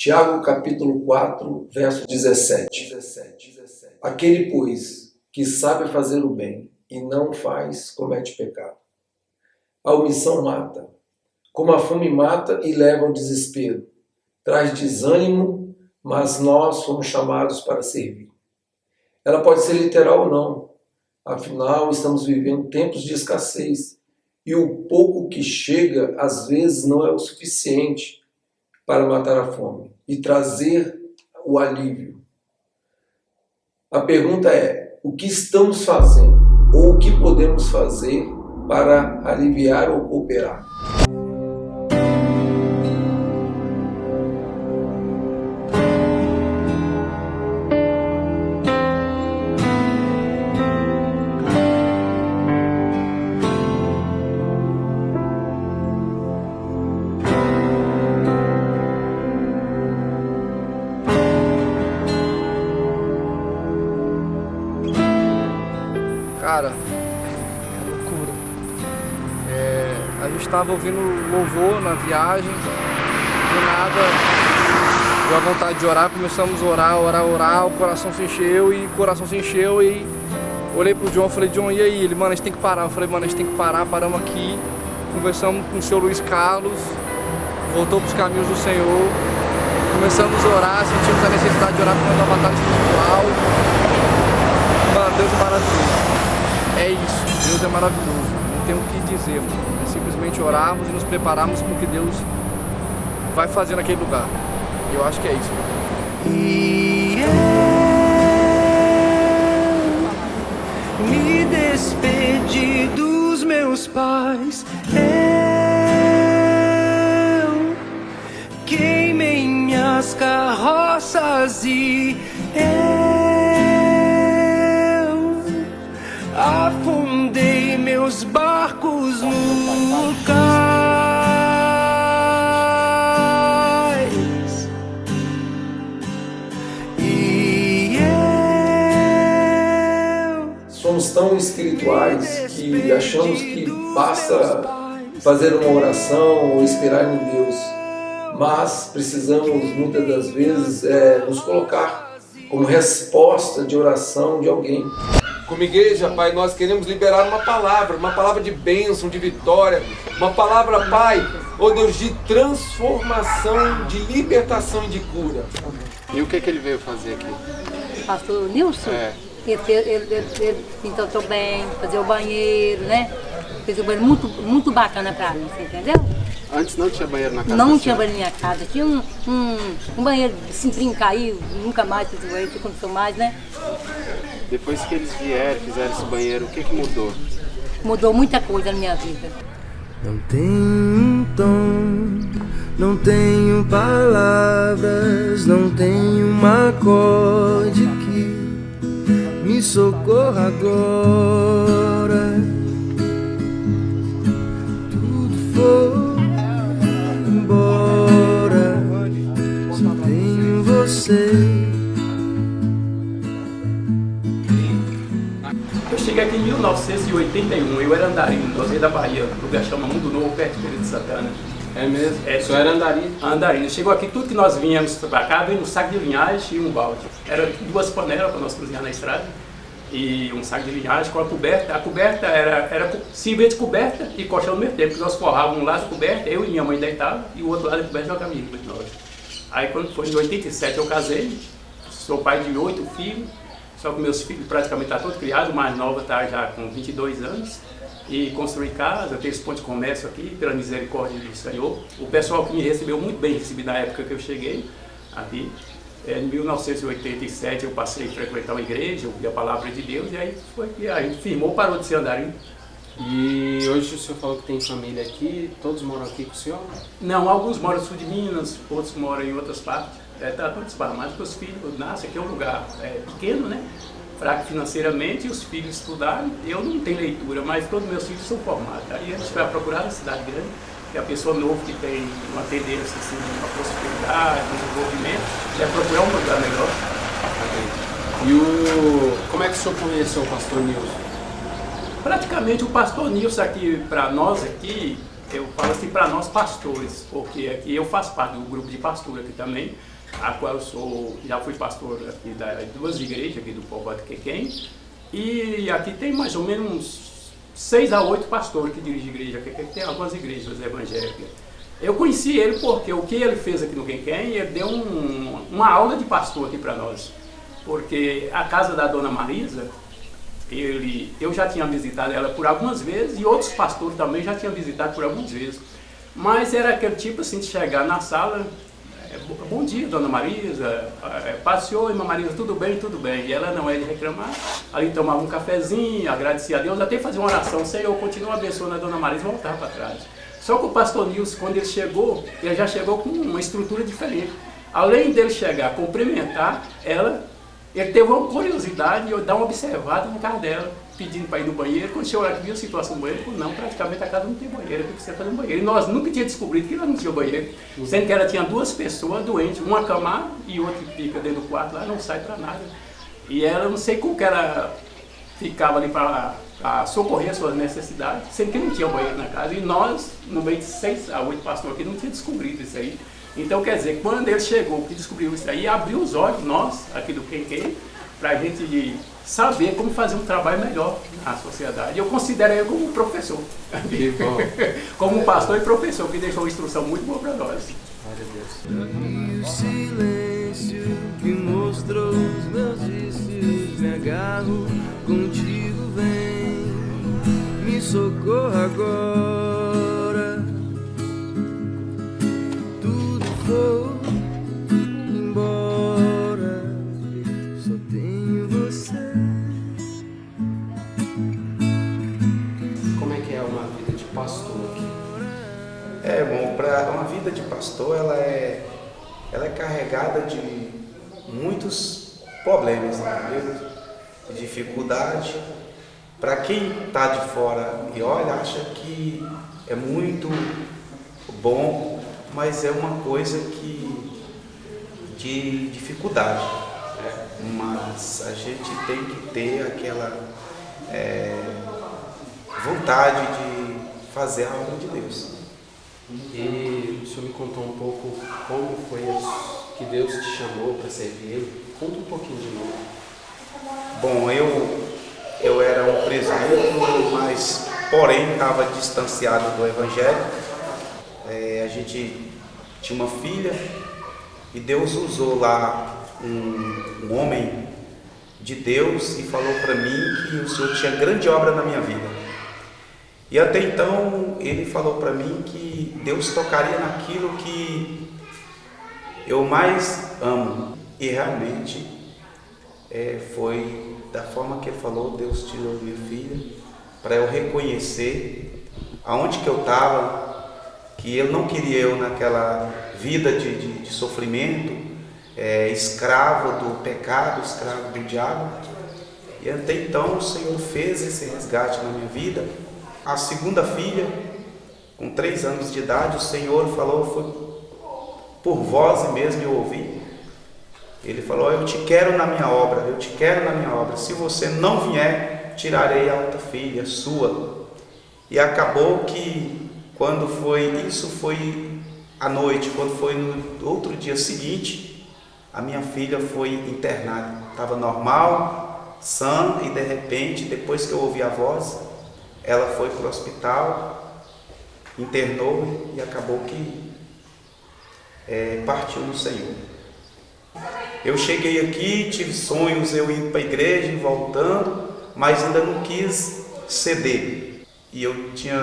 Tiago capítulo 4, verso 17. Aquele, pois, que sabe fazer o bem e não faz, comete pecado. A omissão mata, como a fome mata e leva ao desespero. Traz desânimo, mas nós fomos chamados para servir. Ela pode ser literal ou não, afinal estamos vivendo tempos de escassez e o pouco que chega às vezes não é o suficiente para matar a fome e trazer o alívio. A pergunta é, o que estamos fazendo ou o que podemos fazer para aliviar ou cooperar? Cara, loucura. A gente estava ouvindo louvor na viagem, do nada deu a vontade de orar, começamos a orar, o coração se encheu e olhei pro John e falei, John, e aí? Ele, mano, a gente tem que parar. Eu falei, mano, a gente tem que parar, paramos aqui, conversamos com o senhor Luiz Carlos, voltou pros caminhos do Senhor, começamos a orar, sentimos a necessidade de orar por uma batalha espiritual. Mano, Deus é maravilhoso. É isso, Deus é maravilhoso, não tem o que dizer, mano. É simplesmente orarmos e nos prepararmos com o que Deus vai fazer naquele lugar. E eu acho que é isso. E eu me despedi dos meus pais, eu queimei minhas carroças e afundei meus barcos no cais. E somos tão espirituais que achamos que basta fazer uma oração ou esperar em Deus, mas precisamos muitas das vezes nos colocar como resposta de oração de alguém. Como igreja, Pai, nós queremos liberar uma palavra de bênção, de vitória, uma palavra, Pai, ó Deus, de transformação, de libertação e de cura. E o que ele veio fazer aqui? Pastor Nilson? Ele pintou bem, fazer o banheiro, né? Fez o banheiro muito bacana pra mim, você entendeu? Antes não tinha banheiro na casa? Não tinha banheiro na minha casa, tinha um banheiro simplinho, caiu, nunca mais fiz o banheiro, que aconteceu mais, né? Depois que eles vieram, fizeram esse banheiro, o que mudou? Mudou muita coisa na minha vida. não tenho um tom, não tenho palavras, não tenho um acorde que me socorra agora. Tudo foi embora, só tenho você. Eu cheguei aqui em 1981, eu era andarilho, nós da Bahia, um lugar chama Mundo Novo, perto de Feira de Santana. É mesmo? O senhor era andarilho? Andarilho. Chegou aqui, tudo que nós vinhamos para cá, veio um saco de linhagem e um balde. Era 2 panelas para nós cozinhar na estrada, e um saco de linhagem com a coberta. A coberta era servia de coberta e colchão no mesmo tempo, porque nós forrávamos um lado da coberta, eu e minha mãe deitava, e o outro lado da coberta jogava amigo de nós. Aí quando foi em 87 eu casei, sou pai de 8 filhos, só que meus filhos praticamente estão todos criados, o mais nova está já com 22 anos. E construí casa, tenho esse ponto de comércio aqui, pela misericórdia do Senhor. O pessoal que me recebeu muito bem, recebi na época que eu cheguei aqui. Em 1987 eu passei a frequentar uma igreja, ouvi a palavra de Deus, e aí foi que a gente firmou, parou de ser andarilho. E hoje o senhor falou que tem família aqui, todos moram aqui com o senhor? Não, alguns moram no sul de Minas, outros moram em outras partes. Está tudo esparramado, porque os filhos nascem, aqui é um lugar pequeno, né? Fraco financeiramente, e os filhos estudaram. Eu não tenho leitura, mas todos meus filhos são formados. Aí a gente vai procurar na cidade grande, que a pessoa nova que tem uma tendência, assim, uma possibilidade, um desenvolvimento, vai procurar um lugar melhor. E como é que o senhor conheceu o pastor Nilson? Praticamente o pastor Nilson aqui, para nós aqui, eu falo assim para nós pastores, porque aqui eu faço parte do grupo de pastor aqui também, a qual já fui pastor aqui das 2 igrejas aqui do povoado Quequém, e aqui tem mais ou menos uns 6 a 8 pastores que dirigem igreja, que tem algumas igrejas evangélicas. Eu conheci ele porque o que ele fez aqui no Quequém, ele deu uma aula de pastor aqui para nós, porque a casa da dona Marisa, eu já tinha visitado ela por algumas vezes e outros pastores também já tinham visitado por algumas vezes. Mas era aquele tipo assim de chegar na sala, bom dia, dona Marisa, passeou, irmã Marisa, tudo bem, tudo bem. E ela não é de reclamar, ali tomava um cafezinho, agradecia a Deus, até fazia uma oração, Senhor, continua abençoando a dona Marisa e voltava para trás. Só que o pastor Nilson, quando ele chegou, ele já chegou com uma estrutura diferente. Além dele chegar, cumprimentar ela, ele teve uma curiosidade de dar uma observada no carro dela, pedindo para ir no banheiro. Quando chegou lá que viu a situação do banheiro, ele falou, não, praticamente a casa não tem banheiro, eu precisa fazer um banheiro. E nós nunca tínhamos descobrido que ela não tinha banheiro, sendo que ela tinha 2 pessoas doentes, uma acamada e outra que fica dentro do quarto lá, não sai para nada. E ela, não sei como que ela ficava ali para socorrer as suas necessidades, sendo que não tinha banheiro na casa. E nós, no meio de 6 a 8 pastores aqui, não tínhamos descobrido isso aí. Então, quer dizer, quando ele chegou, que descobriu isso aí, abriu os olhos, nós, aqui do Quequém, para a gente saber como fazer um trabalho melhor na sociedade. Eu considero ele como um professor, como um pastor e professor, que deixou uma instrução muito boa para nós. E o silêncio que mostrou os meus vícios, me agarro contigo, vem, me socorra agora. Tudo foi embora, só tenho você. Como é que é uma vida de pastor aqui? Bom, para uma vida de pastor, ela é carregada de muitos problemas, entendeu? De dificuldade. Para quem está de fora e olha, acha que é muito bom, mas é uma coisa de dificuldade. Mas a gente tem que ter aquela vontade de fazer a obra de Deus. E o senhor me contou um pouco como foi que Deus te chamou para servir Ele. Conta um pouquinho de novo. Bom, eu era um presbítero, mas porém estava distanciado do Evangelho. A gente tinha uma filha e Deus usou lá um homem de Deus e falou para mim que o Senhor tinha grande obra na minha vida. E até então ele falou para mim que Deus tocaria naquilo que eu mais amo. E realmente foi da forma que ele falou, Deus tirou minha filha para eu reconhecer aonde que eu estava, que ele não queria eu naquela vida de sofrimento, escravo do pecado, escravo do diabo. E até então o Senhor fez esse resgate na minha vida. A segunda filha, com 3 anos de idade, o Senhor falou, foi por voz mesmo eu ouvi. Ele falou, eu te quero na minha obra, eu te quero na minha obra. Se você não vier, tirarei a outra filha sua. E acabou que quando isso foi à noite, quando foi no outro dia seguinte, a minha filha foi internada. Estava normal, sã, e de repente, depois que eu ouvi a voz, ela foi para o hospital, internou e acabou que partiu no Senhor. Eu cheguei aqui, tive sonhos, eu indo para a igreja e voltando, mas ainda não quis ceder. E eu tinha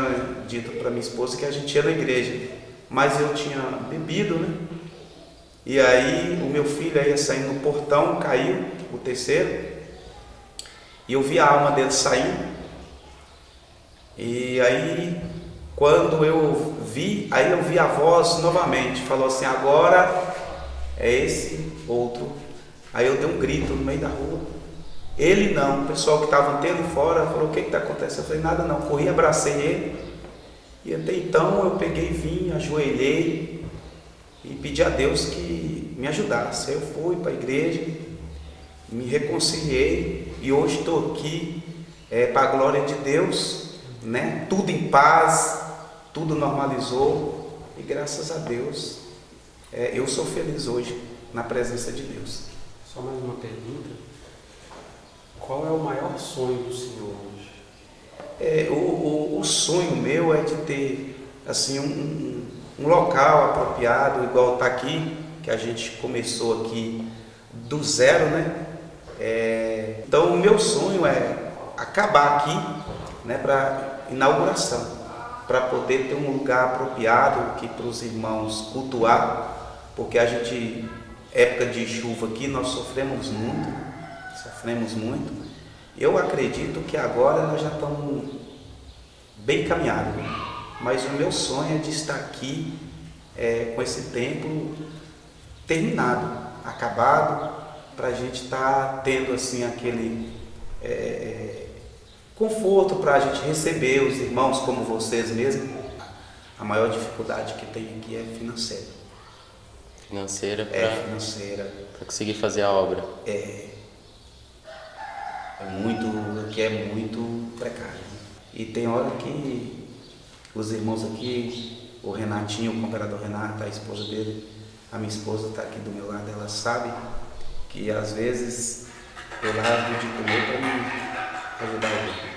dito para minha esposa que a gente ia na igreja, mas eu tinha bebido, né? E aí o meu filho ia saindo no portão, caiu, o terceiro, e eu vi a alma dele saindo. E aí, quando eu vi a voz novamente, falou assim, agora é esse outro. Aí eu dei um grito no meio da rua. Ele não, o pessoal que estava antendo fora falou, o que está acontecendo? Eu falei, nada não, corri, abracei ele. E até então eu peguei, vim, ajoelhei e pedi a Deus que me ajudasse. Aí eu fui para a igreja, me reconciliei e hoje estou aqui para a glória de Deus, né? Tudo em paz, tudo normalizou e graças a Deus eu sou feliz hoje na presença de Deus. Só mais uma pergunta. Qual é o maior sonho do senhor hoje? O sonho meu é de ter assim, um local apropriado, igual está aqui, que a gente começou aqui do zero, né? Então o meu sonho é acabar aqui, né, para inauguração, para poder ter um lugar apropriado aqui para os irmãos cultuar, porque a gente, época de chuva aqui, nós sofremos muito. Eu acredito que agora nós já estamos bem caminhados, mas o meu sonho é de estar aqui com esse templo terminado, acabado, para a gente estar tendo assim aquele conforto para a gente receber os irmãos como vocês mesmos. A maior dificuldade que tem aqui é financeira. Financeira para conseguir fazer a obra. Aqui é muito precário. E tem hora que os irmãos aqui, o Renatinho, o comperador Renato, a esposa dele, a minha esposa está aqui do meu lado, ela sabe que às vezes eu largo de comer para me ajudar alguém.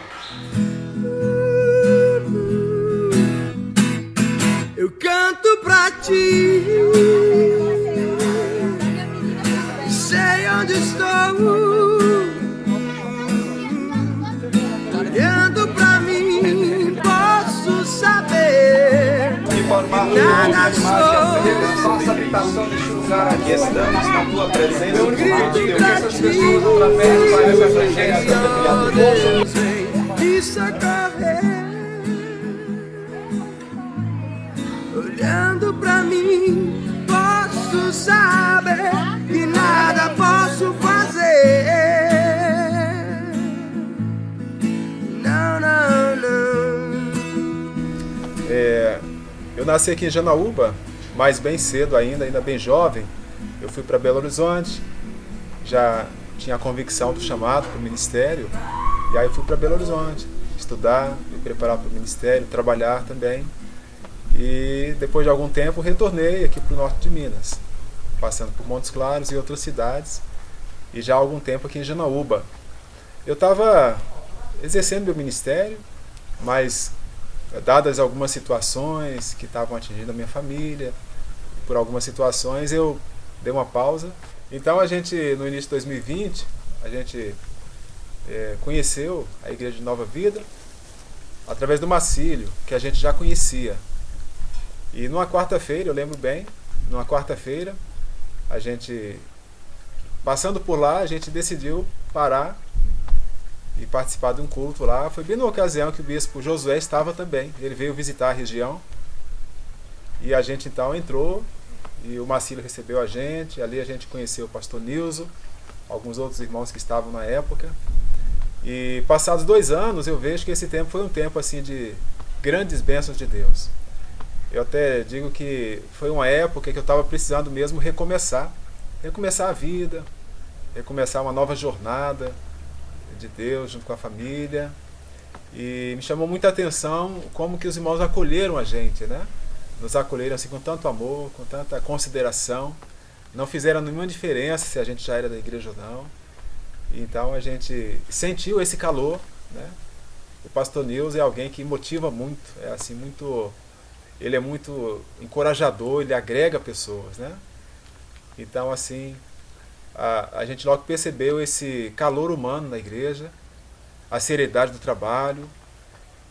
Eu canto pra ti, sei onde estou. Olhando pra mim, posso saber que nada sou. Faça habitação deste lugar aqui. Estamos na tua presença, Eu grito pra Essas pessoas através dessa frequência Deus vem me socorrer. Olhando pra mim, posso saber que nada posso fazer. Eu nasci aqui em Janaúba, mas bem cedo ainda bem jovem. Eu fui para Belo Horizonte, já tinha a convicção do chamado para o ministério, e aí fui para Belo Horizonte estudar, me preparar para o ministério, trabalhar também. E depois de algum tempo retornei aqui para o norte de Minas, passando por Montes Claros e outras cidades, e já há algum tempo aqui em Janaúba. Eu estava exercendo meu ministério, mas dadas algumas situações que estavam atingindo a minha família, por algumas situações eu dei uma pausa. Então a gente, no início de 2020, a gente conheceu a Igreja de Nova Vida através do Marcílio, que a gente já conhecia. E numa quarta-feira, eu lembro bem, numa quarta-feira, a gente, passando por lá, a gente decidiu parar e participar de um culto lá. Foi bem na ocasião que o bispo Josué estava também. Ele veio visitar a região e a gente então entrou e o Marcílio recebeu a gente. Ali a gente conheceu o pastor Nilson, alguns outros irmãos que estavam na época. E passados 2 anos eu vejo que esse tempo foi um tempo assim de grandes bênçãos de Deus. Eu até digo que foi uma época que eu estava precisando mesmo recomeçar a vida, recomeçar uma nova jornada de Deus junto com a família. E me chamou muita atenção como que os irmãos acolheram a gente, né? Nos acolheram assim com tanto amor, com tanta consideração, não fizeram nenhuma diferença se a gente já era da igreja ou não. Então a gente sentiu esse calor, né? O pastor Nilson é alguém que motiva muito, ele é muito encorajador, ele agrega pessoas, né? Então assim, a gente logo percebeu esse calor humano na igreja, a seriedade do trabalho.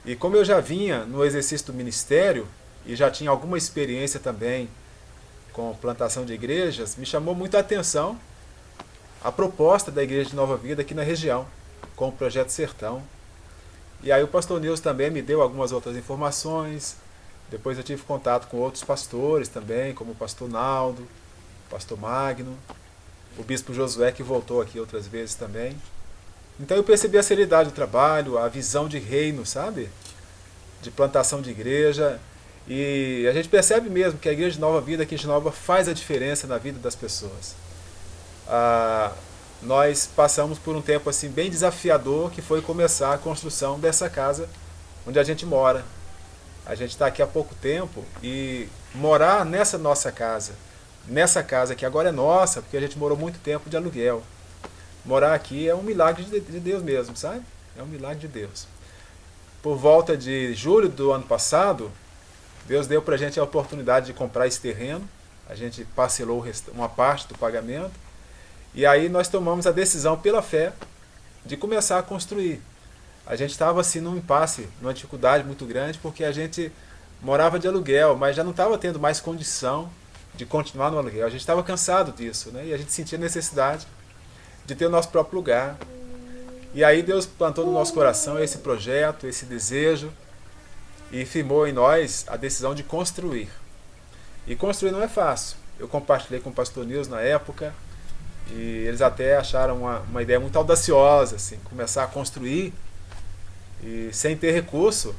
E como eu já vinha no exercício do ministério e já tinha alguma experiência também com plantação de igrejas, me chamou muito a atenção a proposta da Igreja de Nova Vida aqui na região, com o Projeto Sertão. E aí o pastor Nilson também me deu algumas outras informações. Depois eu tive contato com outros pastores também, como o pastor Naldo, o pastor Magno, o bispo Josué, que voltou aqui outras vezes também. Então eu percebi a seriedade do trabalho, a visão de reino, sabe? De plantação de igreja. E a gente percebe mesmo que a Igreja de Nova Vida aqui em Genova faz a diferença na vida das pessoas. Nós passamos por um tempo assim bem desafiador, que foi começar a construção dessa casa onde a gente mora. a gente está aqui há pouco tempo e morar nessa nossa casa, nessa casa que agora é nossa, porque a gente morou muito tempo de aluguel. Morar aqui é um milagre de Deus mesmo, sabe? É um milagre de Deus. Por volta de julho do ano passado, Deus deu para a gente a oportunidade de comprar esse terreno. A gente parcelou uma parte do pagamento. E aí nós tomamos a decisão pela fé de começar a construir. A gente estava assim num impasse, numa dificuldade muito grande, porque a gente morava de aluguel, mas já não estava tendo mais condição de continuar no aluguel. A gente estava cansado disso, né? E a gente sentia necessidade de ter o nosso próprio lugar. E aí Deus plantou no nosso coração esse projeto, esse desejo, e firmou em nós a decisão de construir. E construir não é fácil. Eu compartilhei com o pastor Nilson na época, e eles até acharam uma ideia muito audaciosa, assim, começar a construir, e sem ter recurso,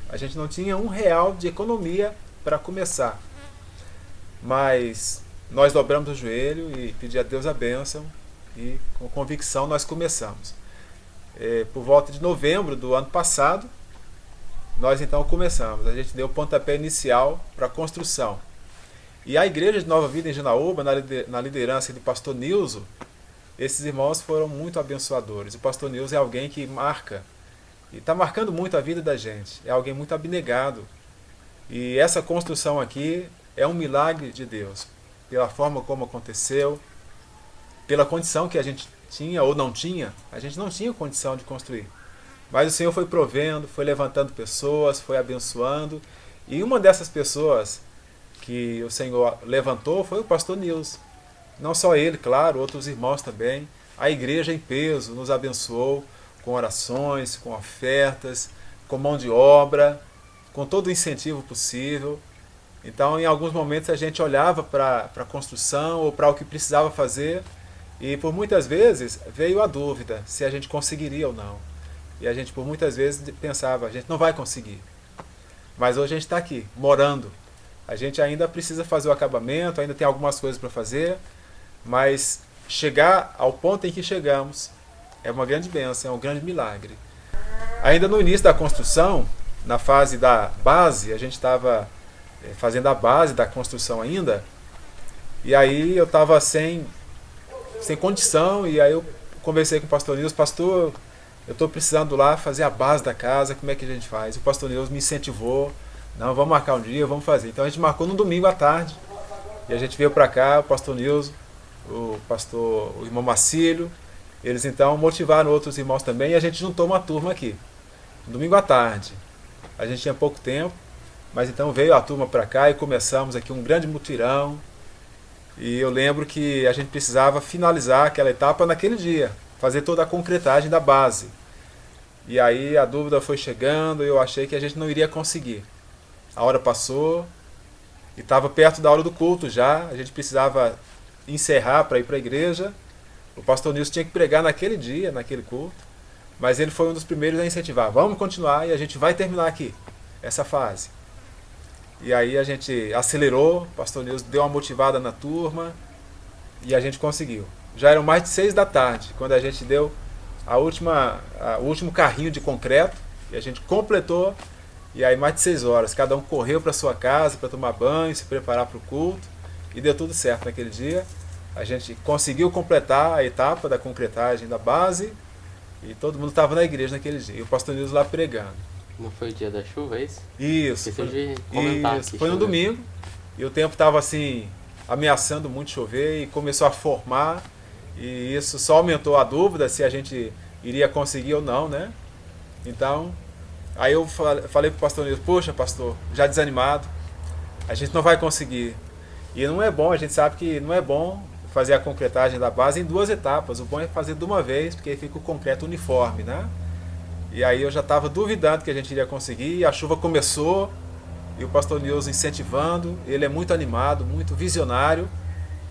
a gente não tinha R$1 de economia para começar. Mas nós dobramos o joelho e pedimos a Deus a bênção, e com convicção nós começamos. Por volta de novembro do ano passado, nós então começamos. A gente deu o pontapé inicial para a construção. E a igreja de Nova Vida em Janaúba, na liderança do pastor Nilson, esses irmãos foram muito abençoadores. O pastor Nilson é alguém que marca, e está marcando muito a vida da gente. É alguém muito abnegado. E essa construção aqui é um milagre de Deus, pela forma como aconteceu, pela condição que a gente tinha ou não tinha. A gente não tinha condição de construir. Mas o Senhor foi provendo, foi levantando pessoas, foi abençoando. E uma dessas pessoas que o Senhor levantou foi o pastor Nilson. Não só ele, claro, outros irmãos também. A igreja em peso nos abençoou com orações, com ofertas, com mão de obra, com todo o incentivo possível. Então, em alguns momentos, a gente olhava para a construção ou para o que precisava fazer, e por muitas vezes veio a dúvida se a gente conseguiria ou não. E a gente por muitas vezes pensava, a gente não vai conseguir. Mas hoje a gente está aqui, morando. A gente ainda precisa fazer o acabamento, ainda tem algumas coisas para fazer, mas chegar ao ponto em que chegamos é uma grande bênção, é um grande milagre. Ainda no início da construção, na fase da base, a gente estava fazendo a base da construção ainda, e aí eu estava sem condição, e aí eu conversei com o pastor Nilson, pastor, eu estou precisando lá fazer a base da casa, como é que a gente faz? O pastor Nilson me incentivou, não, vamos marcar um dia, vamos fazer. Então a gente marcou no domingo à tarde, e a gente veio para cá, o pastor Nilson, o irmão Marcílio, eles então motivaram outros irmãos também, e a gente juntou uma turma aqui, no domingo à tarde. A gente tinha pouco tempo, mas então veio a turma para cá e começamos aqui um grande mutirão. E eu lembro que a gente precisava finalizar aquela etapa naquele dia, fazer toda a concretagem da base. E aí a dúvida foi chegando e eu achei que a gente não iria conseguir. A hora passou e estava perto da hora do culto já, a gente precisava encerrar para ir para a igreja. O pastor Nilson tinha que pregar naquele dia, naquele culto, mas ele foi um dos primeiros a incentivar. Vamos continuar e a gente vai terminar aqui, essa fase. E aí a gente acelerou, o pastor Nilson deu uma motivada na turma e a gente conseguiu. Já eram mais de 6 da tarde, quando a gente deu o último carrinho de concreto, e a gente completou, e aí mais de 6 horas. Cada um correu para sua casa para tomar banho, se preparar para o culto, e deu tudo certo naquele dia. A gente conseguiu completar a etapa da concretagem da base, e todo mundo estava na igreja naquele dia, e o pastor Nilson lá pregando. Não foi o dia da chuva, é isso? Isso. Foi no domingo. E o tempo estava assim, ameaçando muito chover e começou a formar. E isso só aumentou a dúvida se a gente iria conseguir ou não, né? Então, aí eu falei pro pastor Nilson, poxa pastor, já desanimado, a gente não vai conseguir. E não é bom, a gente sabe que não é bom fazer a concretagem da base em 2 etapas. O bom é fazer de uma vez, porque aí fica o concreto uniforme, né? E aí eu já estava duvidando que a gente iria conseguir, e a chuva começou, e o pastor Nilson incentivando, ele é muito animado, muito visionário,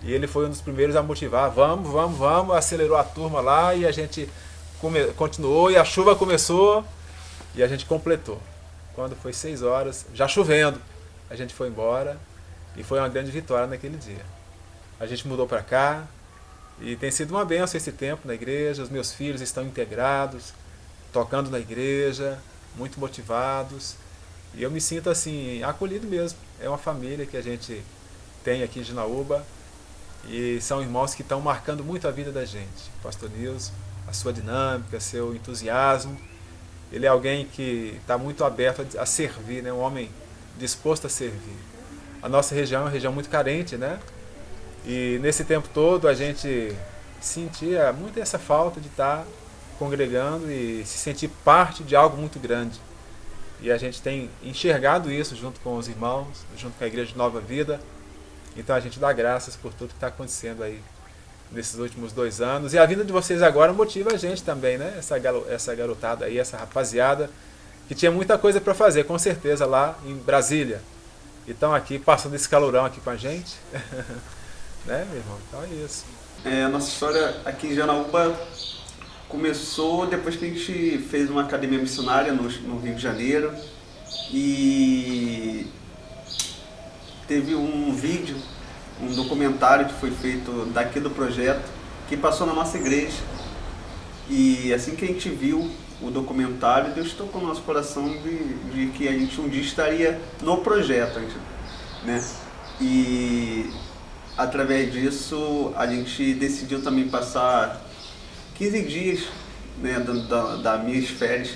e ele foi um dos primeiros a motivar, vamos, acelerou a turma lá, e a gente continuou, e a chuva começou, e a gente completou. Quando foi 6 horas, já chovendo, a gente foi embora, e foi uma grande vitória naquele dia. A gente mudou para cá, e tem sido uma bênção esse tempo na igreja, os meus filhos estão integrados, tocando na igreja, muito motivados. E eu me sinto assim, acolhido mesmo. É uma família que a gente tem aqui em Janaúba e são irmãos que estão marcando muito a vida da gente. O pastor Nilson, a sua dinâmica, seu entusiasmo. Ele é alguém que está muito aberto a servir, né? Um homem disposto a servir. A nossa região é uma região muito carente, né? E nesse tempo todo a gente sentia muito essa falta de estar congregando e se sentir parte de algo muito grande. E a gente tem enxergado isso junto com os irmãos, junto com a Igreja de Nova Vida. Então a gente dá graças por tudo que está acontecendo aí nesses últimos 2 anos. E a vinda de vocês agora motiva a gente também, né? Essa garotada aí, essa rapaziada, que tinha muita coisa para fazer, com certeza, lá em Brasília. E estão aqui, passando esse calorão aqui com a gente. Né, meu irmão? Então é isso. A nossa história aqui em Janaúba começou depois que a gente fez uma academia missionária no Rio de Janeiro. E teve um vídeo, um documentário que foi feito daqui do projeto, que passou na nossa igreja. E assim que a gente viu o documentário, Deus tocou no nosso coração de que a gente um dia estaria no projeto, né? E através disso a gente decidiu também passar 15 dias, né, das minhas férias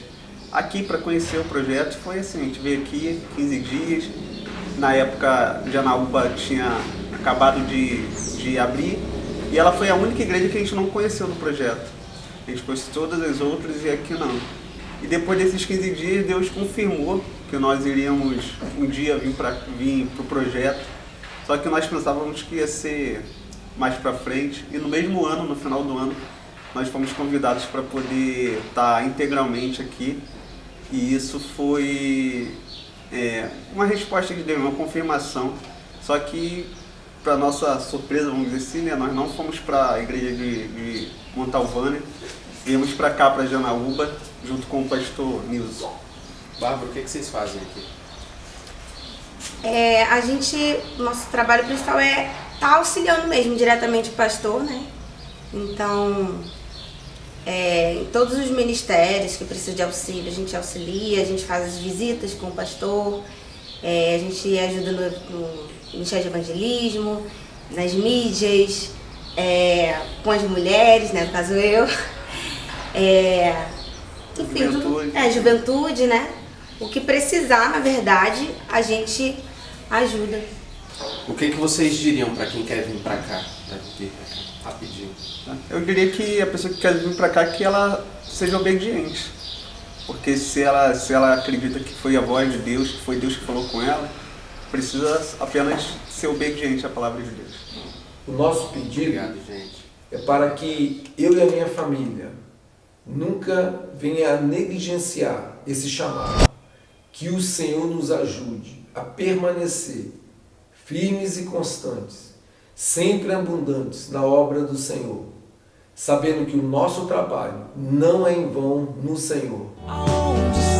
aqui para conhecer o projeto. Foi assim, a gente veio aqui 15 dias. Na época, Janaúba tinha acabado de abrir e ela foi a única igreja que a gente não conheceu no projeto. A gente conheceu todas as outras e aqui não. E depois desses 15 dias, Deus confirmou que nós iríamos um dia vir para o projeto. Só que nós pensávamos que ia ser mais para frente. E no mesmo ano, no final do ano, nós fomos convidados para poder estar integralmente aqui. E isso foi uma resposta de Deus, uma confirmação. Só que, para nossa surpresa, vamos dizer assim, né, nós não fomos para a igreja de Montalvânia, viemos para cá, para Janaúba, junto com o pastor Nilson. Bárbara, o que vocês fazem aqui? Nosso trabalho principal é estar auxiliando mesmo diretamente o pastor, né? Então, em todos os ministérios que precisam de auxílio, a gente auxilia, a gente faz as visitas com o pastor, a gente ajuda no Ministério de Evangelismo, nas mídias, com as mulheres, né, no caso eu. Enfim, Juventude. Juventude, né? O que precisar, na verdade, a gente ajuda. O que vocês diriam para quem quer vir para cá? Rapidinho. Eu diria que a pessoa que quer vir para cá, que ela seja obediente. Porque se ela acredita que foi a voz de Deus, que foi Deus que falou com ela, precisa apenas ser obediente à palavra de Deus. O nosso pedido Obrigado, gente. é para que eu e a minha família nunca venha a negligenciar esse chamado. Que o Senhor nos ajude a permanecer firmes e constantes, sempre abundantes na obra do Senhor, sabendo que o nosso trabalho não é em vão no Senhor. Aonde